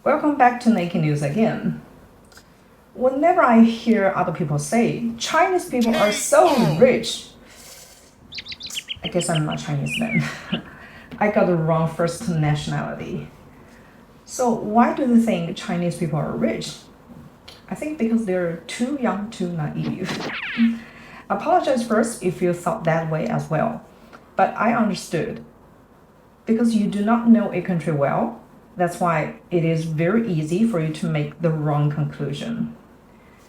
Welcome back to Naked News again. Whenever I hear other people say Chinese people are so rich, I guess I'm not Chinese then. I got the wrong first nationality. So why do they think Chinese people are rich? I think because they're too young, too naive. Apologize first if you thought that way as well. But I understood. Because you do not know a country well, that's why it is very easy for you to make the wrong conclusion.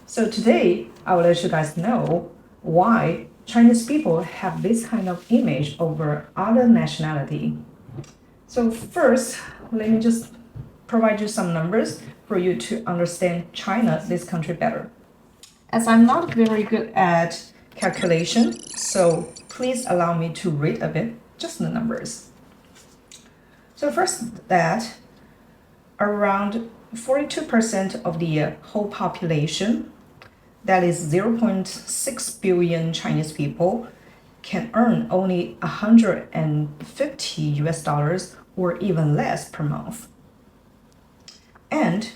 So today, I will let you guys know why Chinese people have this kind of image over other nationality. So first, let me just provide you some numbers for you to understand China, this country, better. As I'm not very good at calculation, so please allow me to read a bit, just the numbers. So first that around 42% of the whole population, that is 0.6 billion Chinese people, can earn only 150 US dollars or even less per month. And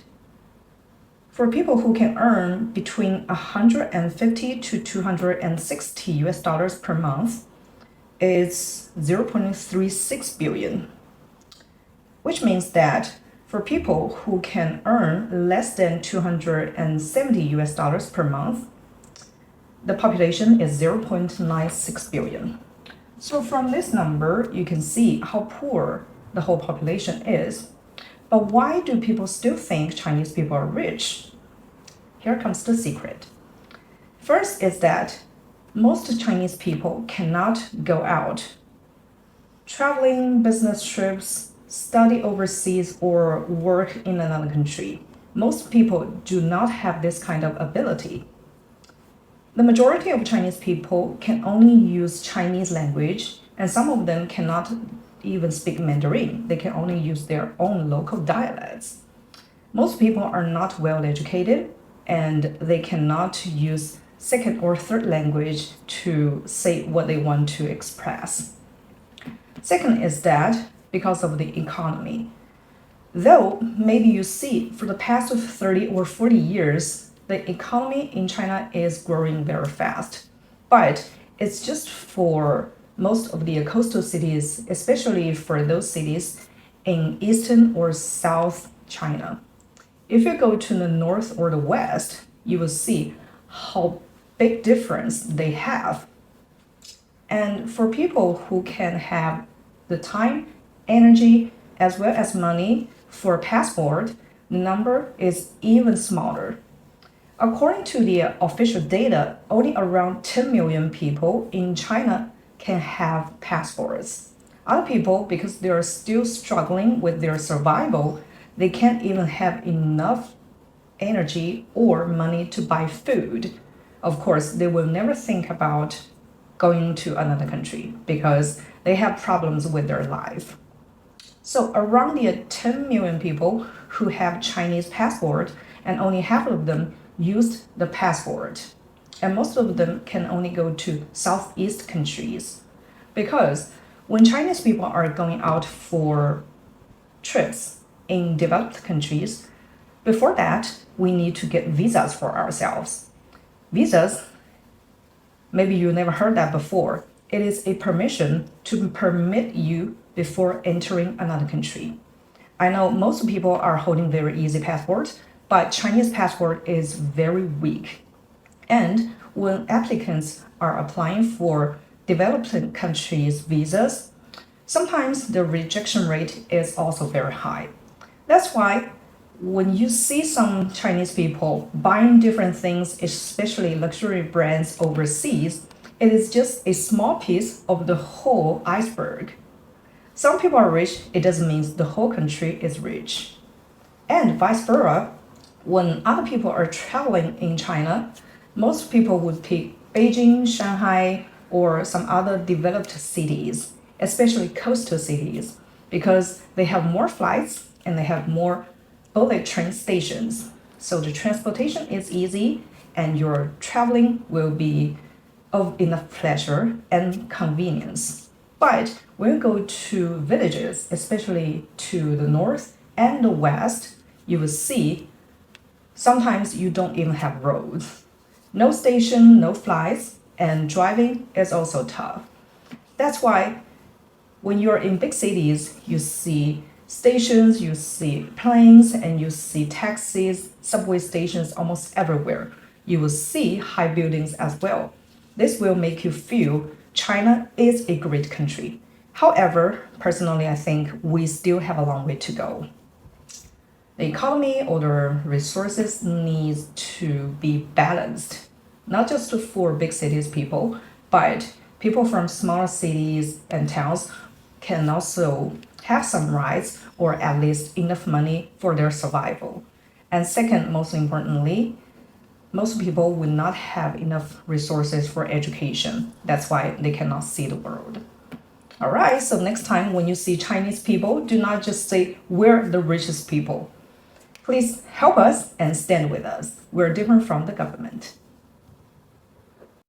for people who can earn between 150 to 260 US dollars per month, it's 0.36 billion, which means that for people who can earn less than 270 US dollars per month, the population is 0.96 billion. So from this number, you can see how poor the whole population is. But why do people still think Chinese people are rich? Here comes the secret. First is that most Chinese people cannot go out. Traveling, business trips, study overseas, or work in another country. Most people do not have this kind of ability. The majority of Chinese people can only use Chinese language, and some of them cannot even speak Mandarin. They can only use their own local dialects. Most people are not well educated, and they cannot use second or third language to say what they want to express. Second is that because of the economy. Though maybe you see for the past 30 or 40 years, the economy in China is growing very fast. But it's just for most of the coastal cities, especially for those cities in eastern or south China. If you go to the north or the west, you will see how big difference they have. And for people who can have the time, energy, as well as money for a passport, the number is even smaller. According to the official data, only around 10 million people in China can have passports. Other people, because they are still struggling with their survival, they can't even have enough energy or money to buy food. Of course, they will never think about going to another country because they have problems with their life. So around the 10 million people who have Chinese passport, and only half of them used the passport. And most of them can only go to Southeast countries. Because when Chinese people are going out for trips in developed countries, before that, we need to get visas for ourselves. Visas, maybe you never heard that before. It is a permission to permit you before entering another country. I know most people are holding very easy passports, but Chinese passport is very weak. And when applicants are applying for developing countries' visas, sometimes the rejection rate is also very high. That's why when you see some Chinese people buying different things, especially luxury brands overseas, it is just a small piece of the whole iceberg. Some people are rich, it doesn't mean the whole country is rich. And vice versa, when other people are traveling in China, most people would pick Beijing, Shanghai, or some other developed cities, especially coastal cities, because they have more flights and they have more bullet train stations. So the transportation is easy and your traveling will be of enough pleasure and convenience. But when you go to villages, especially to the north and the west, you will see sometimes you don't even have roads. No station, no flights, and driving is also tough. That's why when you're in big cities, you see stations, you see planes, and you see taxis, subway stations almost everywhere. You will see high buildings as well. This will make you feel China is a great country. However, personally, I think we still have a long way to go. The economy or the resources needs to be balanced, not just for big cities people, but people from smaller cities and towns can also have some rights or at least enough money for their survival. And second, most importantly, most people will not have enough resources for education. That's why they cannot see the world. All right, so next time when you see Chinese people, do not just say, we're the richest people. Please help us and stand with us. We're different from the government.